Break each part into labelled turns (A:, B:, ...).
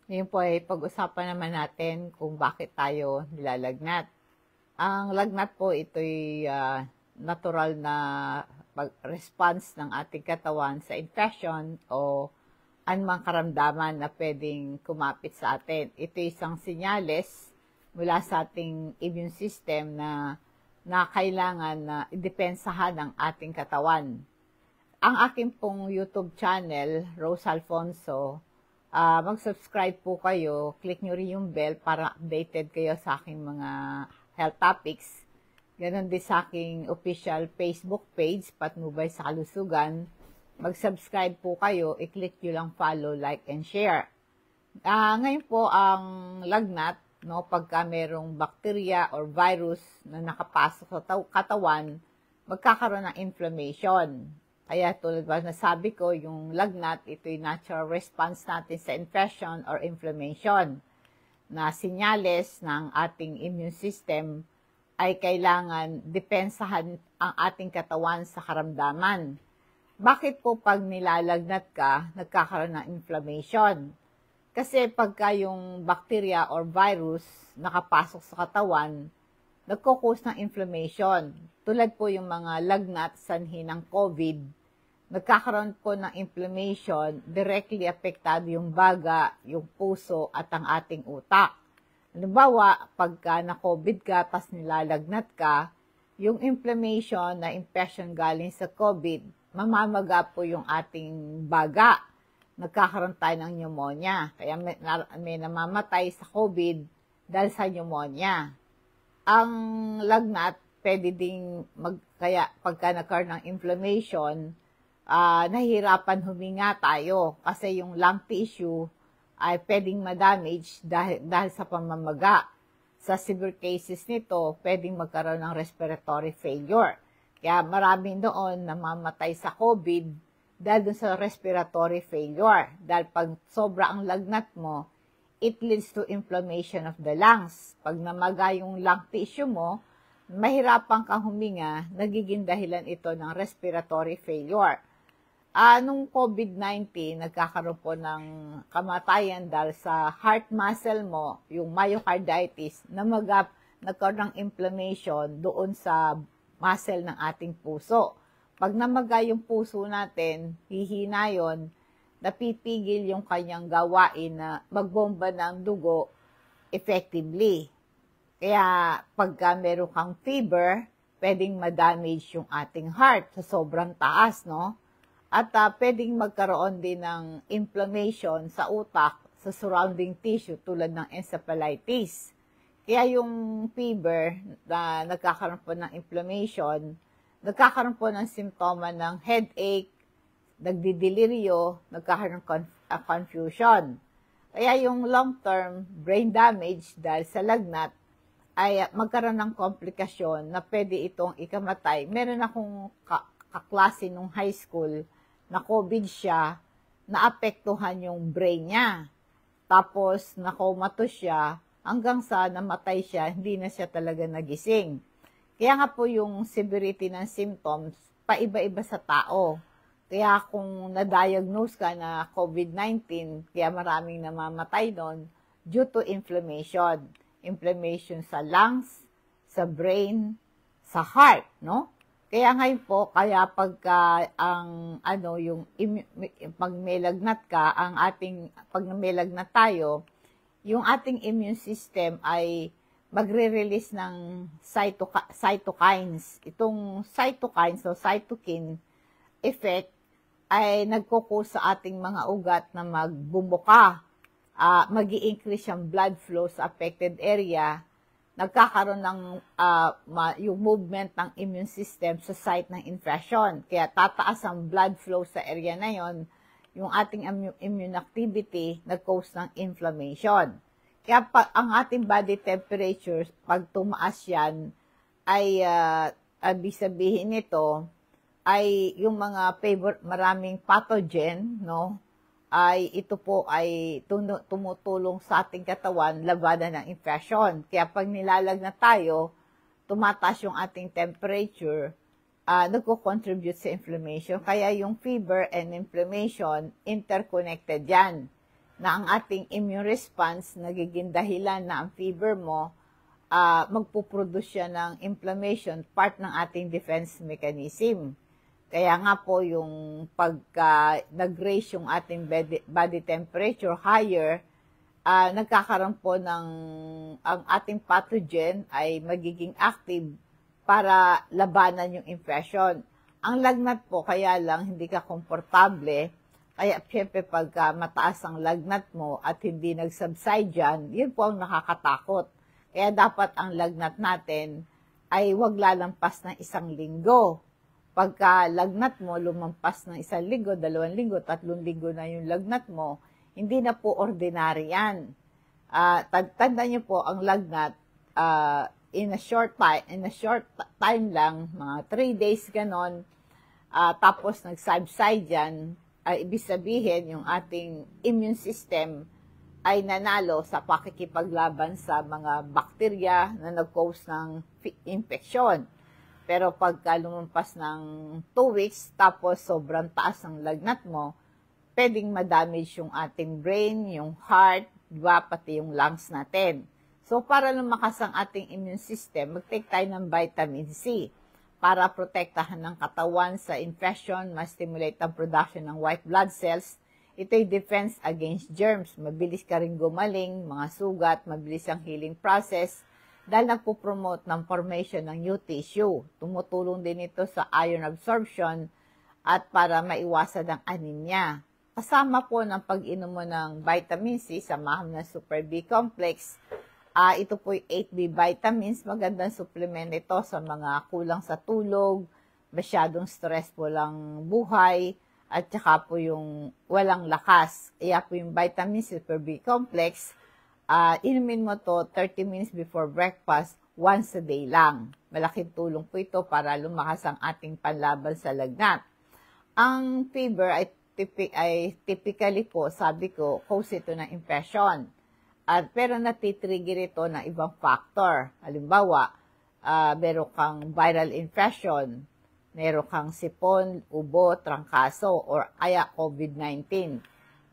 A: Ngayon po ay pag-usapan naman natin kung bakit tayo nilalagnat. Ang lagnat po ito'y natural na response ng ating katawan sa infection o anumang karamdaman na pwedeng kumapit sa atin. Ito isang senyales mula sa ating immune system na kailangan na idepensahan ng ating katawan. Ang aking pong YouTube channel, Rose Alfonso, mag-subscribe po kayo, click nyo rin yung bell para updated kayo sa aking mga health topics. Ganon din sa aking official Facebook page, Patnubay sa Kalusugan. Mag-subscribe po kayo, i-click nyo lang follow, like, and share. Ngayon po, ang lagnat, no, pagka merong bacteria or virus na nakapasok sa katawan, magkakaroon ng inflammation. Kaya tulad ba nasabi ko, yung lagnat, ito'y natural response natin sa infection or inflammation na sinyales ng ating immune system ay kailangan depensahan ang ating katawan sa karamdaman. Bakit po pag nilalagnat ka, nagkakaroon ng inflammation? Kasi pagka yung bacteria or virus nakapasok sa katawan, nagkukos ng inflammation. Tulad po yung mga lagnat sanhi ng COVID, nagkakaroon po ng inflammation, directly apektado yung baga, yung puso, at ang ating utak. Halimbawa, pagka na-COVID ka, tas nilalagnat ka, yung inflammation na infection galing sa COVID, mamamaga po yung ating baga. Nagkakaroon tayo ng pneumonia. Kaya may namamatay sa COVID dahil sa pneumonia. Ang lagnat, pwede ding kaya pagka nagkaroon ng inflammation, nahihirapan huminga tayo kasi yung lung tissue ay pwedeng ma-damage dahil sa pamamaga. Sa severe cases nito, pwedeng magkaroon ng respiratory failure. Kaya maraming doon namamatay sa COVID dahil dun sa respiratory failure. Dahil pag sobra ang lagnat mo, it leads to inflammation of the lungs. Pag namaga yung lung tissue mo, mahirapan kang huminga, nagiging dahilan ito ng respiratory failure. Nung COVID-19, nagkakaroon po ng kamatayan dahil sa heart muscle mo, yung myocarditis, nagkaroon ng inflammation doon sa muscle ng ating puso. Pag namaga yung puso natin, hihina yun, napipigil yung kanyang gawain na magbomba ng dugo effectively. Kaya pagka meron kang fever, pwedeng ma-damage yung ating heart sa sobrang taas, no? At pwedeng magkaroon din ng inflammation sa utak, sa surrounding tissue tulad ng encephalitis. Kaya yung fever na nagkakaroon po ng inflammation, nagkakaroon po ng simptoma ng headache, nagdideliryo, nagkakaroon ng confusion. Kaya yung long-term brain damage dahil sa lagnat ay magkaroon ng komplikasyon na pwede itong ikamatay. Meron akong kaklase nung high school na COVID siya, naapektuhan yung brain niya. Tapos, nakomato siya, hanggang sa namatay siya, hindi na siya talaga nagising. Kaya nga po yung severity ng symptoms, paiba-iba sa tao. Kaya kung na-diagnose ka na COVID-19, kaya maraming namamatay doon, due to inflammation. Inflammation sa lungs, sa brain, sa heart, no? Kaya ngayon po, kaya pagka pag may lagnat ka, pag may lagnat tayo, yung ating immune system ay magre-release ng cytokines. Itong cytokines o cytokine effect ay nagkukos sa ating mga ugat na magbumuka. Mag-i-increase yung blood flow sa affected area, nagkakaroon ng yung movement ng immune system sa site ng infection. Kaya tataas ang blood flow sa area na yon, yung ating immune activity nag-cause ng inflammation. Kaya ang ating body temperature, pag tumaas yan, ay ibig sabihin nito ay yung mga maraming pathogen, no? Ay ito po ay tumutulong sa ating katawan labanan ng infection. Kaya pag nilalagnat tayo, tumataas yung ating temperature, nagko-contribute sa inflammation. Kaya yung fever and inflammation, interconnected yan. na ang ating immune response nagiging dahilan na ang fever mo magpuproduce siya ng inflammation, part ng ating defense mechanism. Kaya nga po yung pagka nag-raise yung ating body temperature higher, nagkakaroon po ng ang ating pathogen ay magiging active para labanan yung infection. Ang lagnat po, kaya lang hindi ka komportable, kaya syempre pagka mataas ang lagnat mo at hindi nag-subside yan, yun po ang nakakatakot. Kaya dapat ang lagnat natin ay wag lalampas ng 1 linggo. Pagka lagnat mo, lumampas ng 1 linggo, 2 linggo, 3 linggo na yung lagnat mo, hindi na po ordinary yan. Tandaan niyo po, ang lagnat, in a short time lang, mga 3 days ganon, tapos nag-subside yan, ibig sabihin yung ating immune system ay nanalo sa pakikipaglaban sa mga bakterya na nag-cause ng infection. Pero pagka lumampas ng 2 weeks, tapos sobrang taas ang lagnat mo, pwedeng ma-damage yung ating brain, yung heart, diba, pati yung lungs natin. So, para lumakas ang ating immune system, mag-take tayo ng vitamin C para protektahan ng katawan sa infection, ma-stimulate ang production ng white blood cells. Ito'y defense against germs. Mabilis ka rin gumaling, mga sugat, mabilis ang healing process dahil nagpo-promote ng formation ng new tissue. Tumutulong din ito sa iron absorption at para maiwasan ang anemia. Kasama po ng pag-inom mo ng vitamin C, samahan ng Super B Complex. Ito po yung 8B vitamins. Magandang supplement ito sa mga kulang sa tulog, masyadong stressful ang buhay, at saka po yung walang lakas. Kaya po yung vitamin Super B Complex, inumin mo to 30 minutes before breakfast, once a day lang. Malaking tulong po ito para lumakas ang ating panlaban sa lagnat. Ang fever ay typically po, sabi ko, cause ito ng infection. Pero natitrigger ito ng ibang factor. Halimbawa, meron kang viral infection, meron kang sipon, ubo, trangkaso, or kaya COVID-19.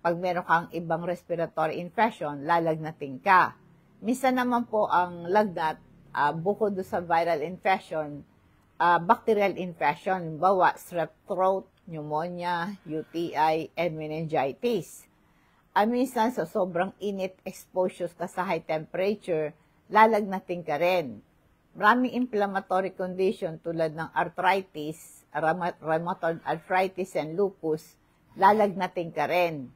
A: Pag meron kang ibang respiratory infection, lalagnatin ka. Minsan naman po ang lagnat, bukod sa viral infection, bacterial infection, halimbawa strep throat, pneumonia, UTI, and meningitis. Minsan sa sobrang init exposure ka sa high temperature, lalagnatin ka rin. Maraming inflammatory condition tulad ng arthritis, rheumatoid arthritis and lupus, lalagnatin ka rin.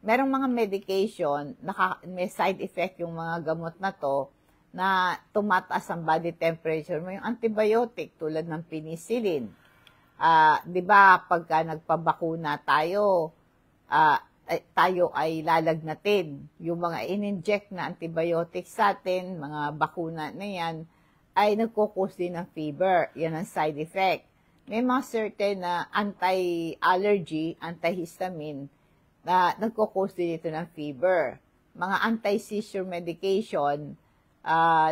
A: Merong mga medication, may side effect yung mga gamot na to, na tumataas ang body temperature mo. Yung antibiotic tulad ng penicillin. Di ba pagka nagpabakuna tayo, tayo ay lalagnatin. Yung mga in-inject na antibiotics sa atin, mga bakuna na yan, ay nagkukos din ng fever. Yan ang side effect. May mga certain na anti-allergy, antihistamine, na nagkukos din ito ng fever. Mga anti-seizure medication,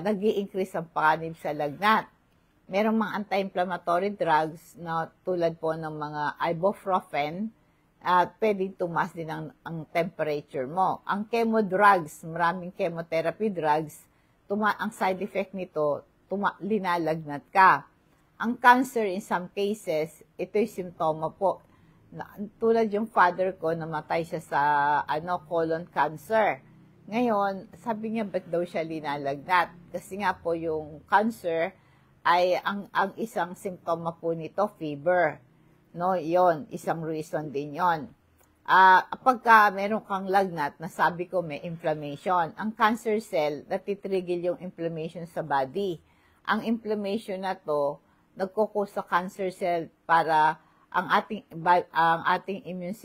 A: nag-i-increase ang panganib sa lagnat. Merong mga anti-inflammatory drugs na tulad po ng mga ibuprofen, at pwedeng tumaas din ang temperature mo. Ang chemo drugs, maraming chemotherapy drugs, ang side effect nito, linalagnat ka. Ang cancer in some cases, ito'y simptoma po. Tulad yung father ko, namatay siya sa colon cancer. Ngayon, sabi niya, ba't daw siya linalagnat? Kasi nga po yung cancer ay ang isang simptoma po nito, fever. No, yon, isang reason din yon. Pagka meron kang lagnat, nasabi ko may inflammation. Ang cancer cell, natitrigil yung inflammation sa body. Ang inflammation na to, nagkukos sa cancer cell para ang ating immune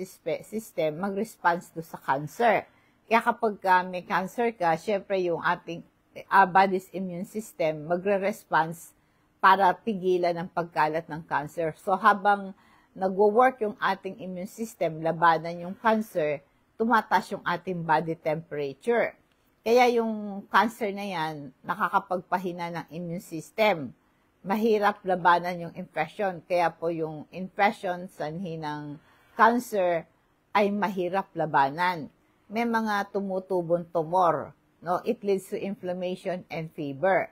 A: system mag-response do sa cancer. Kaya kapag may cancer ka, syempre yung ating body's immune system magre-response para pigilan ang pagkalat ng cancer. So habang nagwo-work yung ating immune system, labanan yung cancer, tumataas yung ating body temperature. Kaya yung cancer na yan, nakakapagpahina ng immune system. Mahirap labanan yung infection. Kaya po yung infection sanhi ng cancer ay mahirap labanan. may mga tumutubong tumor. No? It leads to inflammation and fever.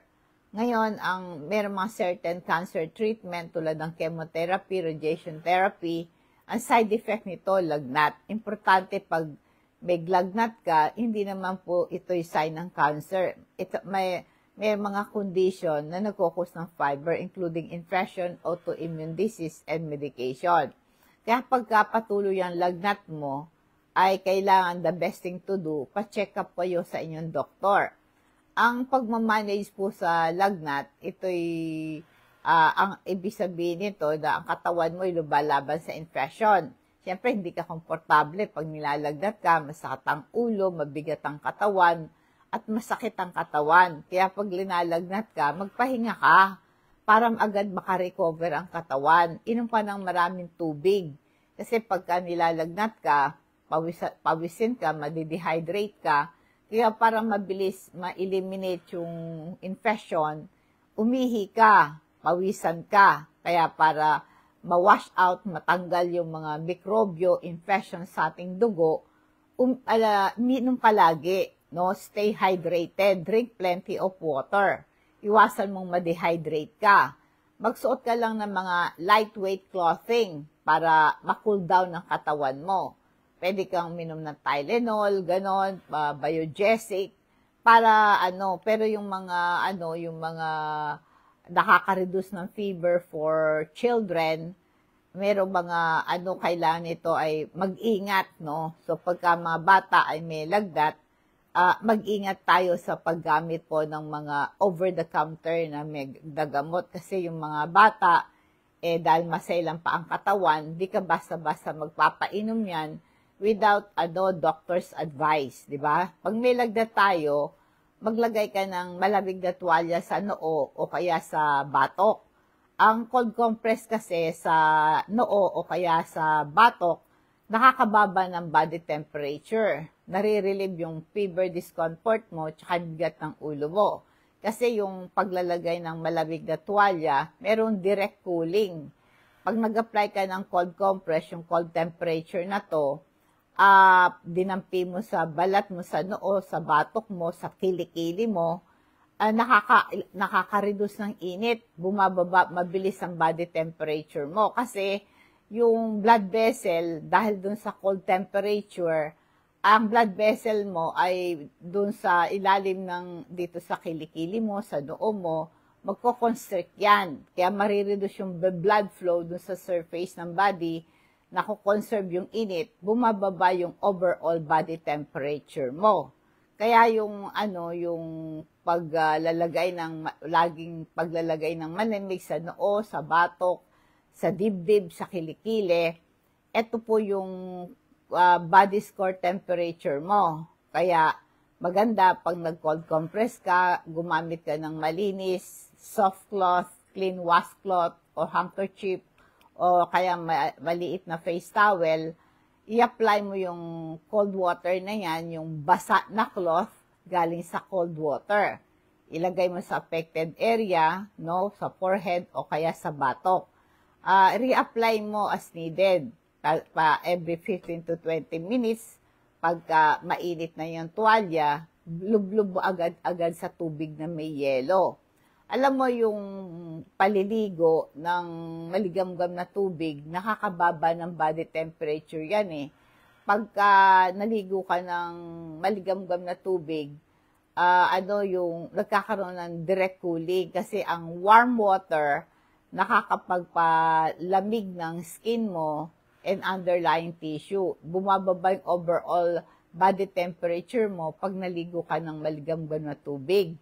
A: Ngayon, may mga certain cancer treatment tulad ng chemotherapy, radiation therapy, ang side effect nito, lagnat. Importante pag may lagnat ka, hindi naman po ito'y sign ng cancer. May mga condition na nagkukos ng fiber, including infection, autoimmune disease, and medication. Kaya pagka patuloy ang lagnat mo, ay kailangan the best thing to do, pa-check up kayo sa inyong doktor. Ang pagmamanage po sa lagnat, ito'y, ang ibig sabihin nito na ang katawan mo ay lumalaban sa infection. Siyempre, hindi ka komportable pag nilalagnat ka, masakit ang ulo, mabigat ang katawan, at masakit ang katawan. Kaya pag linalagnat ka, magpahinga ka para agad makarecover ang katawan. Inom ka ng maraming tubig. Kasi pagka nilalagnat ka, pawisin ka, madidehydrate ka, kaya para mabilis ma-eliminate yung infection, umihi ka, pawisan ka. Kaya para ma-wash out, matanggal yung mga mikrobyo, infection sa ating dugo, minom palagi. No, stay hydrated, drink plenty of water. Iwasan mong ma-dehydrate ka. Magsuot ka lang ng mga lightweight clothing para ma-cool down ang katawan mo. Pwede kang minom ng Tylenol, ganon, Biogesic, para pero yung mga nakaka-reduce ng fever for children, merong mga kailangan nito ay mag-ingat, no? So pagka mga bata ay may lagnat, mag-ingat tayo sa paggamit po ng mga over-the-counter na gamot kasi yung mga bata, dahil masailan pa ang katawan, di ka basta-basta magpapainom yan without doctor's advice, di ba? Pag may lagnat tayo, maglagay ka ng malamig na tuwalya sa noo o kaya sa batok. Ang cold compress kasi sa noo o kaya sa batok, nakakababa ng body temperature. Nare-relieve yung fever, discomfort mo, tsaka bigat ng ulo mo. Kasi yung paglalagay ng malamig na tuwalya, meron direct cooling. Pag nag-apply ka ng cold compress, yung cold temperature na to, dinampi mo sa balat mo, sa noo, sa batok mo, sa kilikili mo, nakaka-reduce ng init, bumababa, mabilis ang body temperature mo. Kasi yung blood vessel, dahil dun sa cold temperature, ang blood vessel mo ay dun sa ilalim ng dito sa kilikili mo, sa noo mo, magko-constrict yan. Kaya marireduce yung blood flow dun sa surface ng body, nako-conserve yung init, bumababa yung overall body temperature mo. Kaya yung yung laging paglalagay ng malamig sa noo, sa batok, sa dibdib, sa kilikili, ito po yung body score temperature mo. Kaya maganda pag nag-cold compress ka, gumamit ka ng malinis, soft cloth, clean washcloth, o handkerchief, o kaya maliit na face towel, i-apply mo yung cold water na yan, yung basa na cloth, galing sa cold water. Ilagay mo sa affected area, no, sa forehead o kaya sa batok. Re-apply mo as needed. Every 15 to 20 minutes, pagka mainit na yung tuwalya, lublub agad-agad sa tubig na may yelo. Alam mo yung paliligo ng maligamgam na tubig, nakakababa ng body temperature yan eh. Pagka naligo ka ng maligamgam na tubig, yung nagkakaroon ng direct cooling kasi ang warm water nakakapagpalamig ng skin mo and underlying tissue. Bumababa yung overall body temperature mo pag naligo ka ng maligamgam na tubig.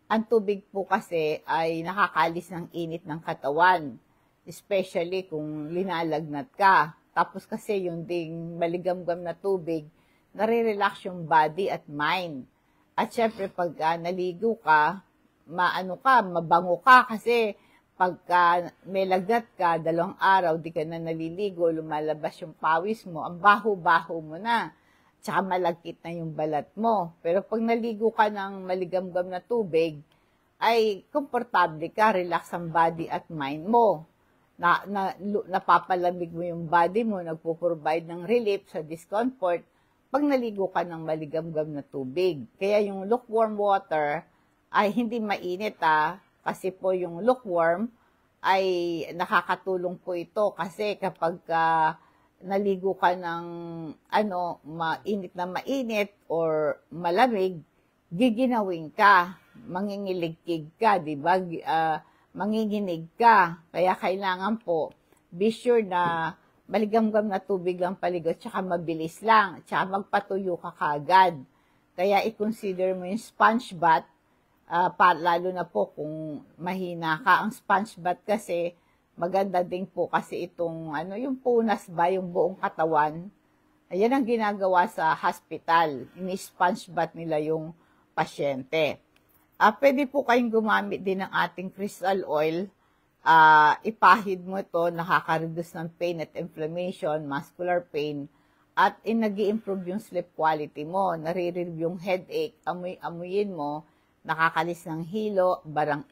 A: Ang tubig po kasi ay nakakalis ng init ng katawan, especially kung linalagnat ka. Tapos kasi yung ding maligamgam na tubig, nare-relax yung body at mind. At syempre pag naligo ka, mabango ka kasi pagka may lagnat ka, 2 araw, di ka na naliligo, lumalabas yung pawis mo, ang baho-baho mo na, tsaka malagkit na yung balat mo. Pero pag naligo ka ng maligamgam na tubig, ay komportable ka, relax ang body at mind mo. Napapalamig mo yung body mo, nagpo-provide ng relief sa discomfort, pag naligo ka ng maligamgam na tubig. Kaya yung lukewarm water ay hindi mainit kasi po yung lukewarm ay nakakatulong po ito kasi kapag naligo ka ng mainit na mainit or malamig, giginawin ka, mangingiligkig ka, di ba? Manginginig ka. Kaya kailangan po, be sure na maligamgam na tubig lang paligo, tsaka mabilis lang, tsaka magpatuyo ka kagad. Kaya i-consider mo yung sponge bath, lalo na po kung mahina ka. Ang sponge bath kasi, maganda din po kasi itong, yung punas ba, yung buong katawan. Ayan ang ginagawa sa hospital. Ini-sponge bath nila yung pasyente. Pwede po kayong gumamit din ng ating crystal oil. Ipahid mo ito, nakaka-reduce ng pain at inflammation, muscular pain, at nag-i-improve yung sleep quality mo. Nare-relieve yung headache, amuyin mo, nakakalis ng hilo,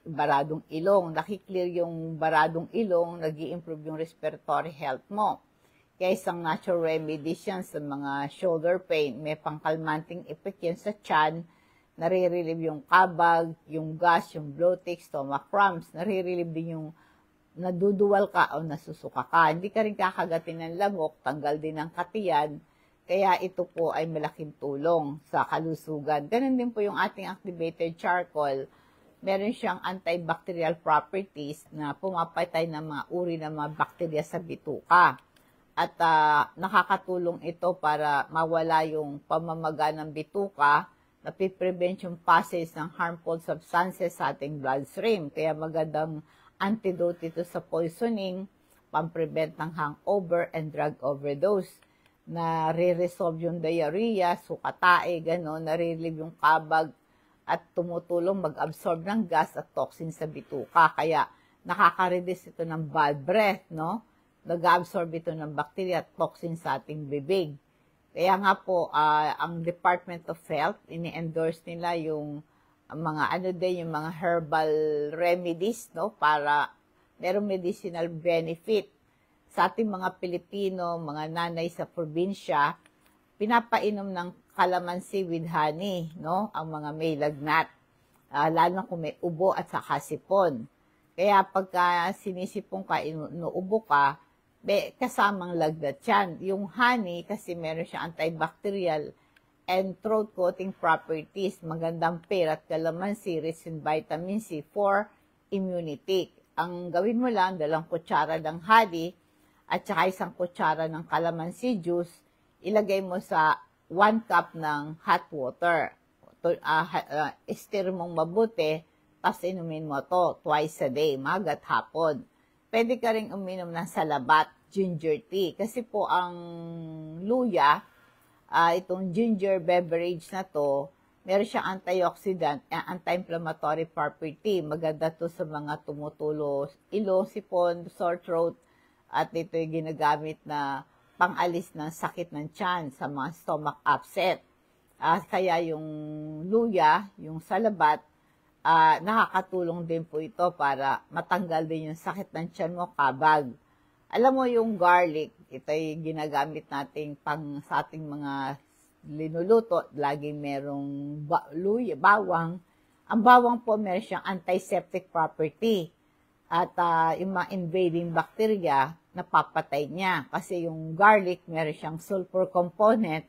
A: baradong ilong, nakiklear yung baradong ilong, nag-i-improve yung respiratory health mo. Kaya isang natural remedies yan sa mga shoulder pain, may pangkalmanting effect yan sa tiyan, nare-relieve yung kabag, yung gas, yung bloating, stomach cramps, nare-relieve din yung naduduwal ka o nasusuka ka. Hindi ka rin kakagatin ng lamok, tanggal din ng katiyan, kaya ito po ay malaking tulong sa kalusugan. Ganun din po yung ating activated charcoal. Meron siyang antibacterial properties na pumapatay ng mga uri ng mga bakterya sa bituka. At nakakatulong ito para mawala yung pamamaga ng bituka, napiprevent yung passage ng harmful substances sa ating bloodstream. Kaya magandang antidote ito sa poisoning, pamprevent ng hangover and drug overdose. Na re-resolve yung diarrhea, sukatae, gano'n, nare-relieve yung kabag at tumutulong mag-absorb ng gas at toxin sa bituka. Kaya nakaka-reduce ito ng bad breath, no? Nag-absorb ito ng bacteria at toxin sa ating bibig. Kaya nga po, ang Department of Health, ini-endorse nila yung mga yung mga herbal remedies, no? Para merong medicinal benefit. Sa ating mga Pilipino, mga nanay sa probinsya, pinapainom ng calamansi with honey, no? Ang mga may lagnat, lalo kung may ubo at saka sipon. Kaya pagka sinisipon ka, inuubo ka, kasamang lagnat yan. Yung honey, kasi meron siya antibacterial and throat coating properties, magandang pear at calamansi, rich in vitamin C for immunity. Ang gawin mo lang, 2 kutsara ng honey, at saka 1 kutsara ng calamansi juice, ilagay mo sa 1 cup ng hot water. Stir mong mabuti, tapos inumin mo to twice a day, maga at hapon. Pwede ka rin uminom ng salabat, ginger tea. Kasi po ang luya, itong ginger beverage na to, meron siyang antioxidant, anti-inflammatory property. Maganda to sa mga tumutulo, ilong, sipon, sore throat, at ito yung ginagamit na pang-alis ng sakit ng tiyan sa mga stomach upset. Kaya yung luya, yung salabat, nakakatulong din po ito para matanggal din yung sakit ng tiyan mo, kabag. Alam mo yung garlic, ito yung ginagamit natin sa ating mga linuluto, laging merong luya, bawang. Ang bawang po meron siyang antiseptic property. At yung mga invading bacteria, napapatay niya. Kasi yung garlic, meron siyang sulfur component.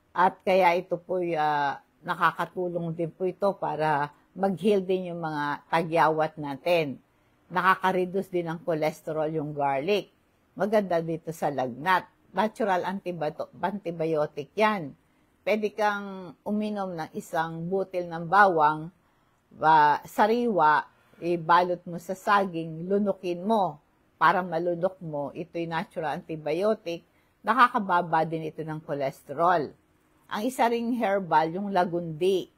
A: At kaya ito po, nakakatulong din po ito para mag-heal din yung mga tagyawat natin. Nakaka-reduce din ng cholesterol yung garlic. Maganda dito sa lagnat. Natural antibiotic yan. Pwede kang uminom ng 1 butil ng bawang, sariwa, ibalot mo sa saging, lunukin mo para malunok mo. Ito'y natural antibiotic. Nakakababa din ito ng cholesterol. Ang isa ring herbal, yung lagundi.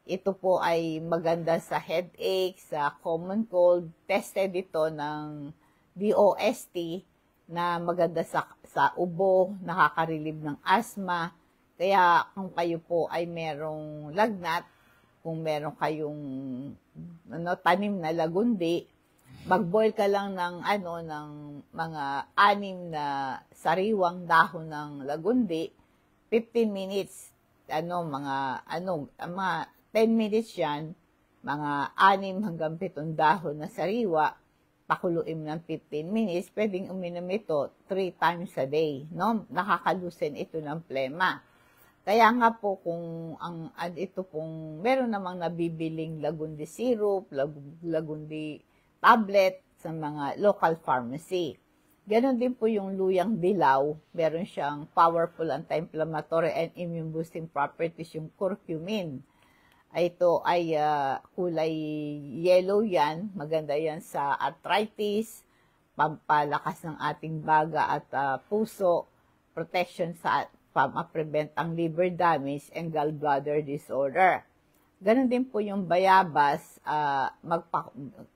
A: Ito po ay maganda sa headache, sa common cold. Tested ito ng DOST na maganda sa ubo, nakaka-relieve ng asthma. Kaya kung kayo po ay merong lagnat, kung meron kayong tanim na lagundi, mag-boil ka lang ng ng mga 6 na sariwang dahon ng lagundi, 15 minutes, mga 10 minutes yan, mga 6 hanggang 7 dahon na sariwa, pakuluin mo ng 15 minutes, pwedeng uminom ito 3 times a day, no? Nakakalusin ito ng plema. Kaya nga po ito pong meron namang nabibiling Lagundi syrup, Lagundi tablet sa mga local pharmacy. Ganon din po yung luyang dilaw, meron siyang powerful anti-inflammatory and immune boosting properties, yung curcumin. Ito ay kulay yellow yan, maganda yan sa arthritis, pampalakas ng ating baga at puso, protection sa ma-prevent ang liver damage and gallbladder disorder. Ganon din po yung bayabas,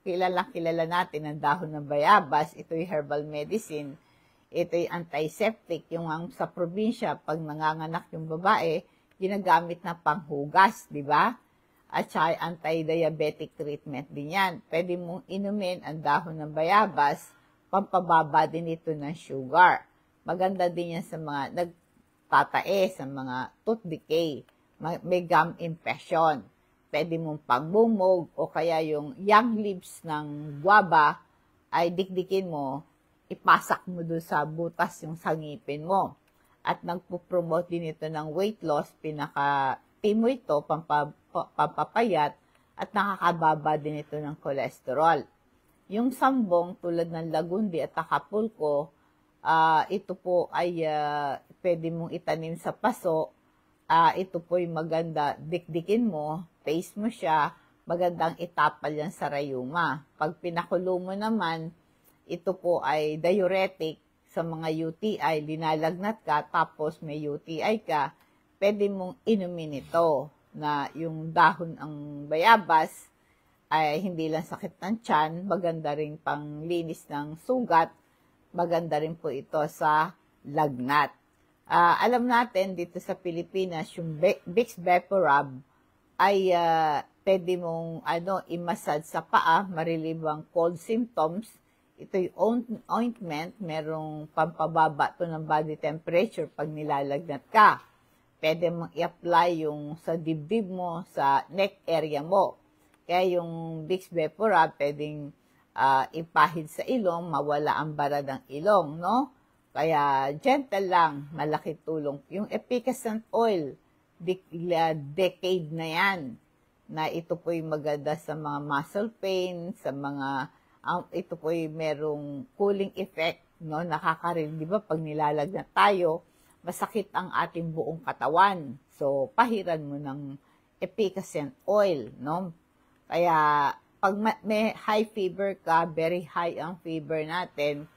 A: kilala natin ang dahon ng bayabas, ito'y herbal medicine, ito'y antiseptic, yung sa probinsya, pag nanganganak yung babae, ginagamit na panghugas, di ba? At saka anti-diabetic treatment din yan. Pwede mong inumin ang dahon ng bayabas, pampababa din ito ng sugar. Maganda din yan sa mga tatae, sa mga tooth decay, may gum infection. Pwede mong pagbumog o kaya yung young leaves ng guava ay dikdikin mo, ipasak mo doon sa butas yung sangipin mo. At nagpo-promote din ito ng weight loss, pinaka-timo ito, pampapayat, at nakakababa din ito ng cholesterol. Yung sambong tulad ng Lagundi at Acapulco, ito po ay pwede mong itanim sa paso. Ito po ay maganda, dikdikin mo, paste mo siya, magandang itapal yan sa rayuma. Pag pinakulo mo naman, ito po ay diuretic sa mga UTI, linalagnat ka, tapos may UTI ka, pwede mong inumin ito na yung dahon ang bayabas ay hindi lang sakit ng tiyan, maganda rin pang linis ng sugat, maganda rin po ito sa lagnat. Alam natin dito sa Pilipinas, yung Vicks VapoRub ay pwede mong i-massage sa paa, marelieve ang cold symptoms. Ito yung ointment, merong pampababa to ng body temperature pag nilalagnat ka. Pwede mong i-apply yung sa dibdib mo, sa neck area mo. Kaya yung Vicks VapoRub, pwedeng ipahid sa ilong, mawala ang bara ng ilong, no? Kaya gentle lang, malaki tulong. Yung efficacent oil, decade na yan, na ito po'y maganda sa mga muscle pain, sa mga, ito po'y merong cooling effect, no? Nakakarin, di ba, pag nilalagnat tayo, masakit ang ating buong katawan. So, pahiran mo ng efficacent oil, no? Kaya, pag may high fever ka, very high ang fever natin,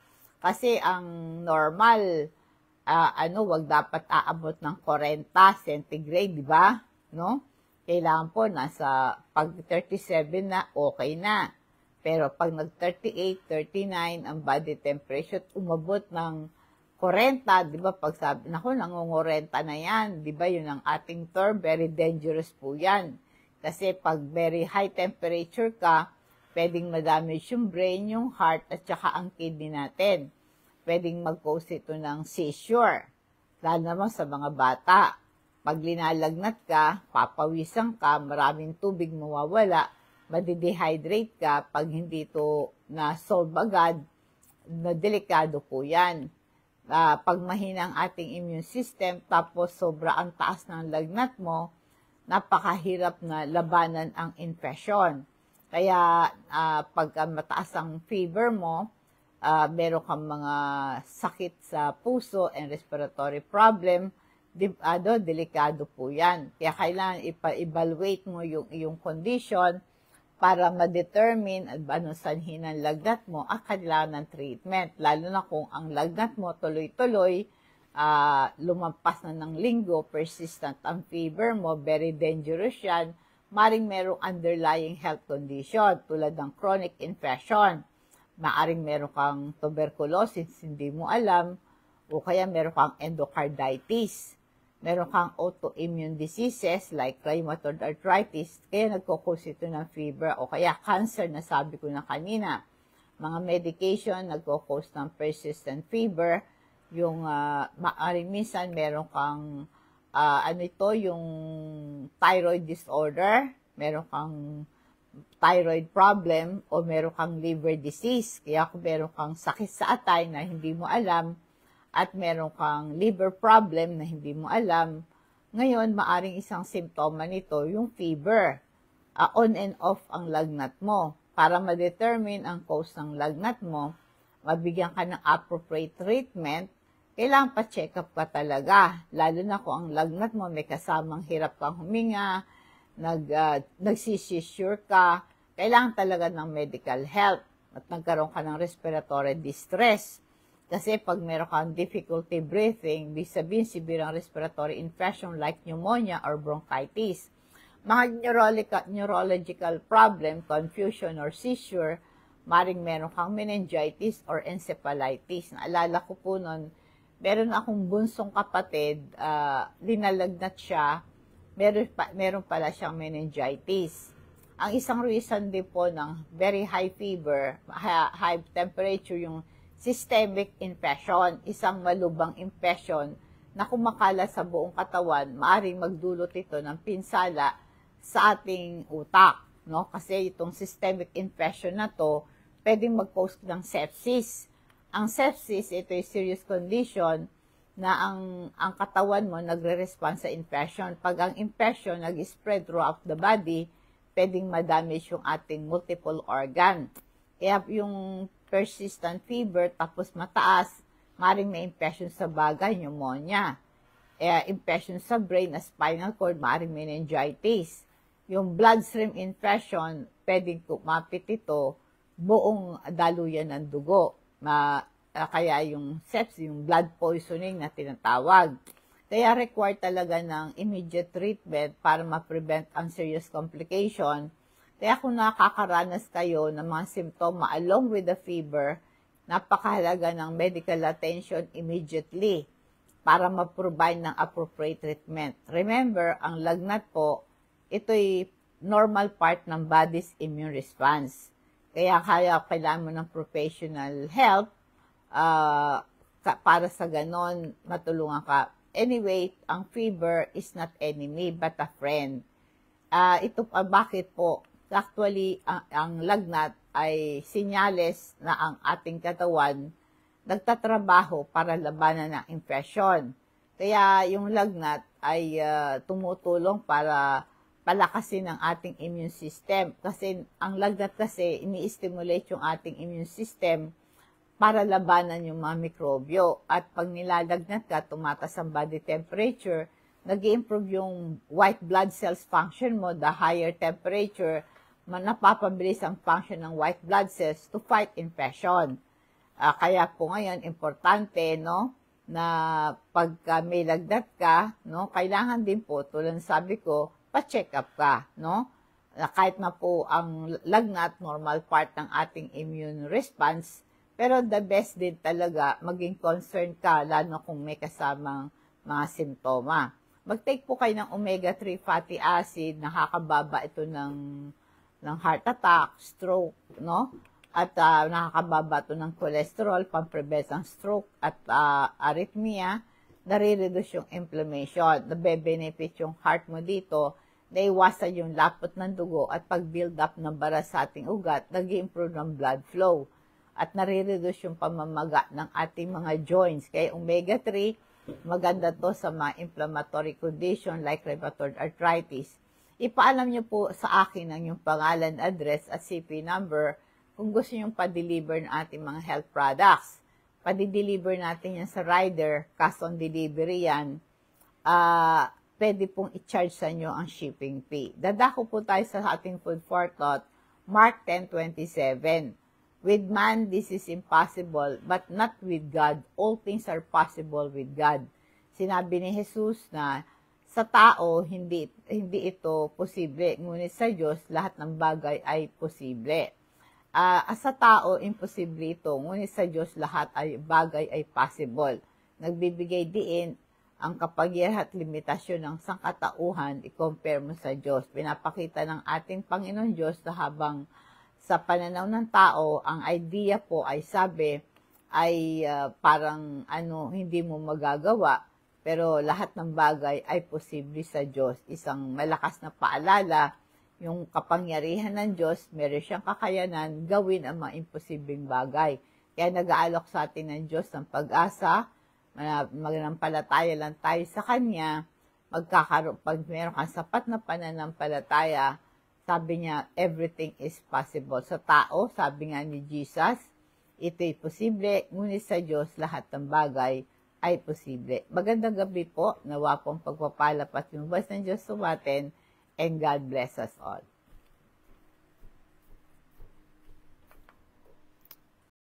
A: kasi ang normal, wag dapat aabot ng 40 centigrade, di ba? No? Kailangan po, pag 37 na, okay na. Pero pag nag-38, 39, ang body temperature, umabot ng 40, di ba? Pag sabi, nangungurenta na yan, di ba? Yun ang ating term, very dangerous po yan. Kasi pag very high temperature ka, pwedeng madamage yung brain, yung heart, at saka ang kidney natin. Pwedeng mag-cause ito ng seizure, lalo naman sa mga bata. Pag linalagnat ka, papawisan ka, maraming tubig mawawala, madidehydrate ka, pag hindi ito na-solve agad, na delikado po yan. Pag mahina ang ating immune system, tapos sobra ang taas ng lagnat mo, napakahirap na labanan ang infection. Kaya pag mataas ang fever mo, meron kang mga sakit sa puso and respiratory problem, delikado po yan. Kaya kailangan ipa-evaluate mo yung iyong condition para ma-determine anong sanhi ng lagnat mo at kailangan ng treatment. Lalo na kung ang lagnat mo tuloy-tuloy, lumampas na ng linggo, persistent ang fever mo, very dangerous yan, maring merong underlying health condition tulad ng chronic infection. Maaring meron kang tuberculosis, hindi mo alam, o kaya meron kang endocarditis. Meron kang autoimmune diseases like rheumatoid arthritis, kaya nagkukos ito ng fever, o kaya cancer na sabi ko na kanina. Mga medication nagkukos ng persistent fever, yung maaring minsan meron kang ano ito, yung thyroid disorder, meron kang thyroid problem, o meron kang liver disease. Kaya kung meron kang sakit sa atay na hindi mo alam, at meron kang liver problem na hindi mo alam, ngayon, maaring isang simptoma nito, yung fever. On and off ang lagnat mo. Para ma-determine ang cause ng lagnat mo, mabigyan ka ng appropriate treatment, kailangan pa-check up ka talaga. Lalo na kung ang lagnat mo may kasamang hirap kang huminga, nagsisisure ka, kailangan talaga ng medical help at nagkaroon ka ng respiratory distress. Kasi pag meron kang difficulty breathing, ibig sabihin severe respiratory infection like pneumonia or bronchitis. Mga neurological problem, confusion or seizure, maring meron kang meningitis or encephalitis. Naalala ko po noon, meron akong bunsong kapatid, linalagnat siya, meron pala siyang meningitis. Ang isang reason din po ng very high fever, high temperature, yung systemic infection, isang malubang infection na kumakala sa buong katawan, maaring magdulot ito ng pinsala sa ating utak, no? Kasi itong systemic infection na to, pwedeng mag-cause ng sepsis. Ang sepsis, ito ay serious condition na ang katawan mo nagre-respond sa infection. Pag ang infection nag-spread throughout the body, pwedeng ma-damage yung ating multiple organ. Kaya yung persistent fever, tapos mataas, maring may infection sa bagay, pneumonia. Infection sa brain na spinal cord, maring meningitis. Yung bloodstream infection, pwedeng kumapit ito, buong daluyan ng dugo. Kaya yung sepsis, yung blood poisoning na tinatawag. Kaya required talaga ng immediate treatment para ma-prevent ang serious complication. Kaya kung nakakaranas kayo ng mga simptoma along with the fever, napakahalaga ng medical attention immediately para ma-provide ng appropriate treatment. Remember, ang lagnat po, ito'y normal part ng body's immune response. Kaya kailangan mo ng professional help para sa ganon matulungan ka. Anyway, ang fever is not enemy but a friend. Bakit po? Actually, ang lagnat ay sinyales na ang ating katawan nagtatrabaho para labanan ng infeksyon. Kaya yung lagnat ay tumutulong para palakasin ang ating immune system. Kasi ang lagnat kasi ini-stimulate yung ating immune system para labanan yung mga mikrobyo. At pag nilalagnat ka, tumataas ang body temperature, nag-i-improve yung white blood cells function mo, the higher temperature, napapabilis ang function ng white blood cells to fight infection. Kaya po ngayon, importante, no, na pagka may lagnat ka, no, kailangan din po, tulad sabi ko, pa-check up ka, no? Kahit na po ang lagnat, normal part ng ating immune response, pero the best din talaga, maging concerned ka, lalo kung may kasamang mga simptoma. Mag-take po kayo ng omega-3 fatty acid, nakakababa ito ng heart attack, stroke, no? At nakakababa ito ng cholesterol, pang-prevent ang stroke at arrhythmia, nare-reduce yung inflammation, nabe-benefit yung heart mo dito, naiwasan yung lapot ng dugo at pag-build up ng bara sa ating ugat, nag-i-improve ng blood flow at nare-reduce yung pamamaga ng ating mga joints. Kaya omega-3, maganda to sa mga inflammatory condition like rheumatoid arthritis. Ipaalam niyo po sa akin ang yung pangalan, address at CP number kung gusto nyo pa-deliver ng ating mga health products. Pa-deliver natin yan sa rider, cash on delivery yan. Pwede pong i-charge sa inyo ang shipping fee. Dadako po tayo sa ating food for thought, Mark 10:27. With man, this is impossible, but not with God. All things are possible with God. Sinabi ni Jesus na sa tao, hindi ito posible. Ngunit sa Diyos, lahat ng bagay ay posible. Sa tao, imposible ito. Ngunit sa Diyos, lahat ay bagay ay possible. Nagbibigay diin ang kapangyarihan at limitasyon ng sangkatauhan, i-compare mo sa Diyos. Pinapakita ng ating Panginoon Diyos na habang sa pananaw ng tao, ang idea po ay sabi, ay parang hindi mo magagawa. pero lahat ng bagay ay posible sa Diyos. Isang malakas na paalala, yung kapangyarihan ng Diyos, meron siyang kakayanan gawin ang mga imposibleng bagay. Kaya nag-aalok sa atin ng Diyos ng pag-asa, maganampalataya lang tayo sa Kanya, pag meron kang sapat na pananampalataya, sabi niya, everything is possible. Sa tao, sabi nga ni Jesus, ito'y posible, ngunit sa Diyos, lahat ng bagay ay posible. Magandang gabi po, nawa pong pagpapala at yung voice ng Diyos sa atin, and God bless us all.